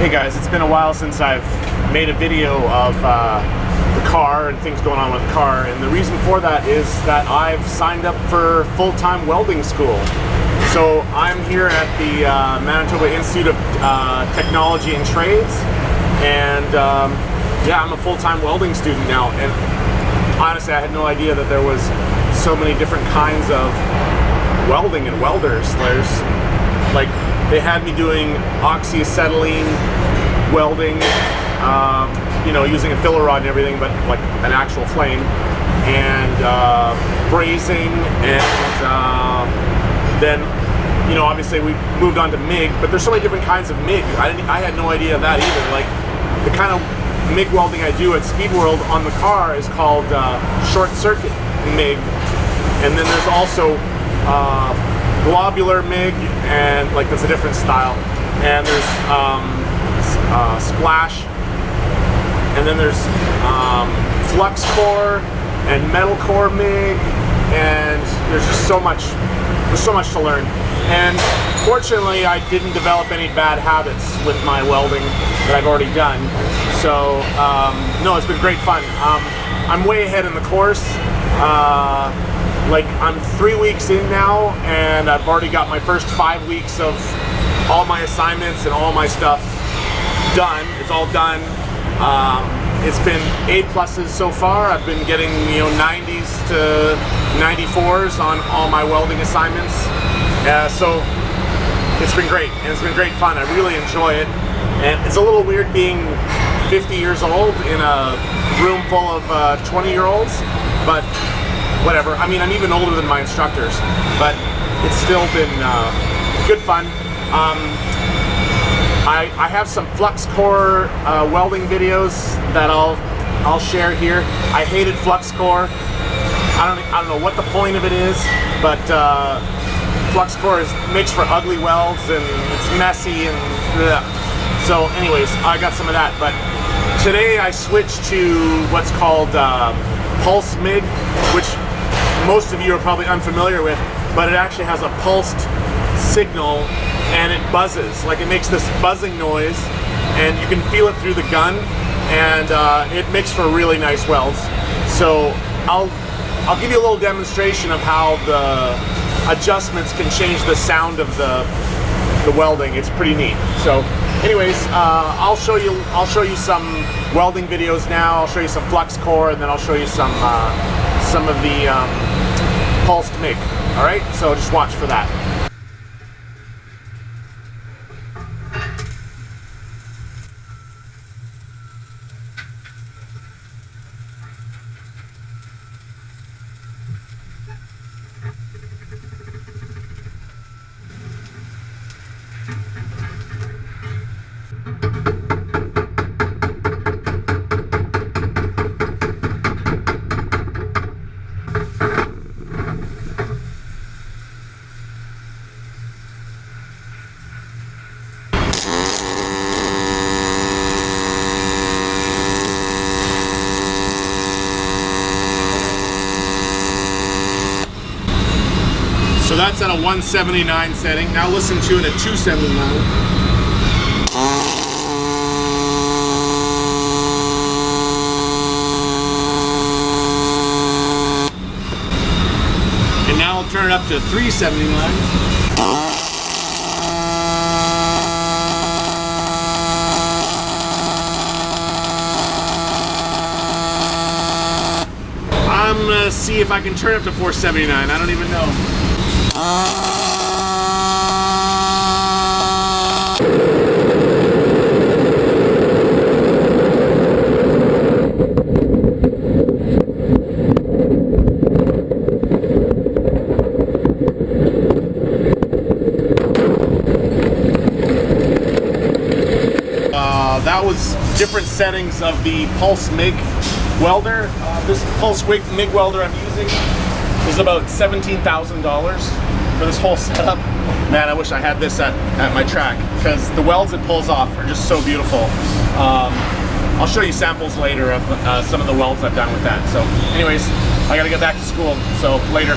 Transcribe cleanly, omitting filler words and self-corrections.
Hey guys, it's been a while since I've made a video of the car and things going on with the car, and the reason for that is that I've signed up for full-time welding school. So I'm here at the Manitoba Institute of Technology and Trades, and yeah, I'm a full-time welding student now, and honestly I had no idea that there was so many different kinds of welding and welders. There's like, they had me doing oxyacetylene welding, you know, using a filler rod and everything, but like an actual flame, and brazing, and then, you know, obviously we moved on to MIG, but there's so many different kinds of MIG. I had no idea of that either. Like, the kind of MIG welding I do at Speed World on the car is called short circuit MIG, and then there's also globular MIG, and like that's a different style, and there's splash, and then there's flux core and metal core MIG, and there's just so much to learn. And fortunately I didn't develop any bad habits with my welding that I've already done, so no, it's been great fun. I'm way ahead in the course. Like, I'm 3 weeks in now, and I've already got my first 5 weeks of all my assignments and all my stuff done. It's all done. It's been A+ so far. I've been getting, you know, 90s to 94s on all my welding assignments. So it's been great, and it's been great fun. I really enjoy it, and it's a little weird being 50 years old in a room full of 20-year-olds, but whatever. I mean, I'm even older than my instructors, but it's still been good fun. I have some flux core welding videos that I'll share here. I hated flux core. I don't know what the point of it is, but flux core makes for ugly welds, and it's messy, and bleh. So anyways, I got some of that. But today I switched to what's called pulse MIG, which most of you are probably unfamiliar with, but it actually has a pulsed signal, and it buzzes. Like, it makes this buzzing noise, and you can feel it through the gun, and it makes for really nice welds. So I'll give you a little demonstration of how the adjustments can change the sound of the welding. It's pretty neat. So anyways, I'll show you some welding videos now. I'll show you some flux core, and then I'll show you some of the pulsed MIG. All right, so just watch for that. So that's at a 179 setting. Now listen to it at 279. And now I'll turn it up to 379. I'm gonna see if I can turn it up to 479. I don't even know. That was different settings of the pulse MIG welder. This pulse MIG welder I'm using is about $17,000 for this whole setup. Man, I wish I had this at my track, because the welds it pulls off are just so beautiful. I'll show you samples later of some of the welds I've done with that. So anyways, I gotta get back to school, so later.